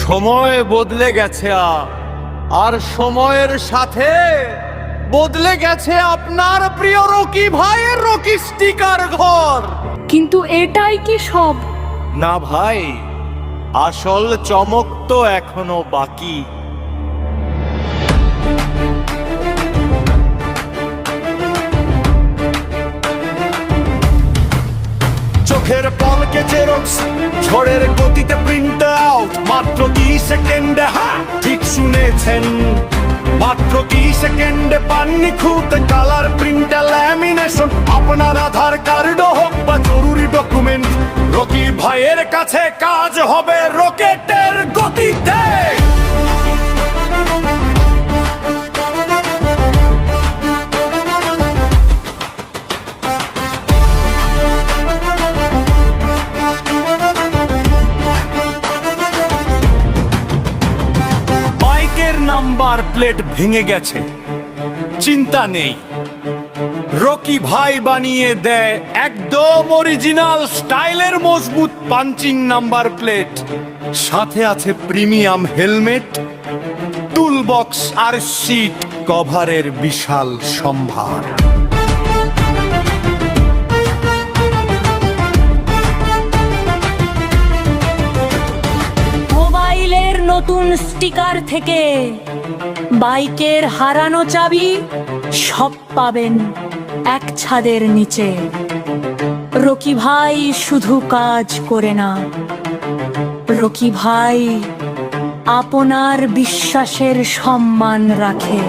সময় বদলে গেছে আর সময়ের সাথে বদলে গেছে আপনার প্রিয় রকি ভাইয়ের রকি স্টিকার ঘর। কিন্তু এটাই কি সব? না ভাই, আসল চমক তো এখনো বাকি। চোখের পলকে জেরক্স, ঝড়ের গতিতে প্রিন্ট আউট, মাত্র 30 সেকেন্ডে। হ্যাঁ, ঠিক শুনেছেন, মাত্র 30 সেকেন্ডে পাননি খুদ কালার প্রিন্ট ল্যামিনেশন। আপনার আধার কার্ড হোক বা জরুরি ডকুমেন্ট, রকি ভাইয়ের কাছে কাজ হবে রকেটের গতিতে। নাম্বার প্লেট ভেঙে গেছে, চিন্তা নেই, রকি ভাই বানিয়ে দেয় একদম অরিজিনাল স্টাইলের মজবুত পাঞ্চিং নাম্বার প্লেট। সাথে আছে প্রিমিয়াম হেলমেট, টুল বক্স আর সিট কভারের বিশাল সম্ভার। মোবাইলের নতুন স্টিকার থেকে বাইকের হারানো চাবি সব পাবেন এক ছাদের নিচে। রকি ভাই শুধু কাজ করে না, রকি ভাই আপনার বিশ্বাসের সম্মান রাখে।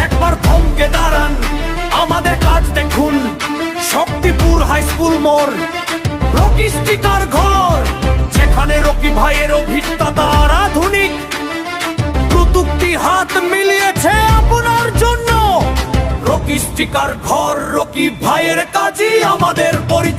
একবার থমকে দাঁড়ান, আমাদের কাজ দেখুন, শক্তিপুর হাই স্কুল মোড়, রকি স্টিকার ঘর, যেখানে রকি ভাইয়ের অভিজ্ঞতা আর আধুনিক প্রযুক্তি হাত মিলিয়েছে আপনার জন্য। রকি স্টিকার ঘর, রকি ভাইয়ের কাজই আমাদের পরিচয়।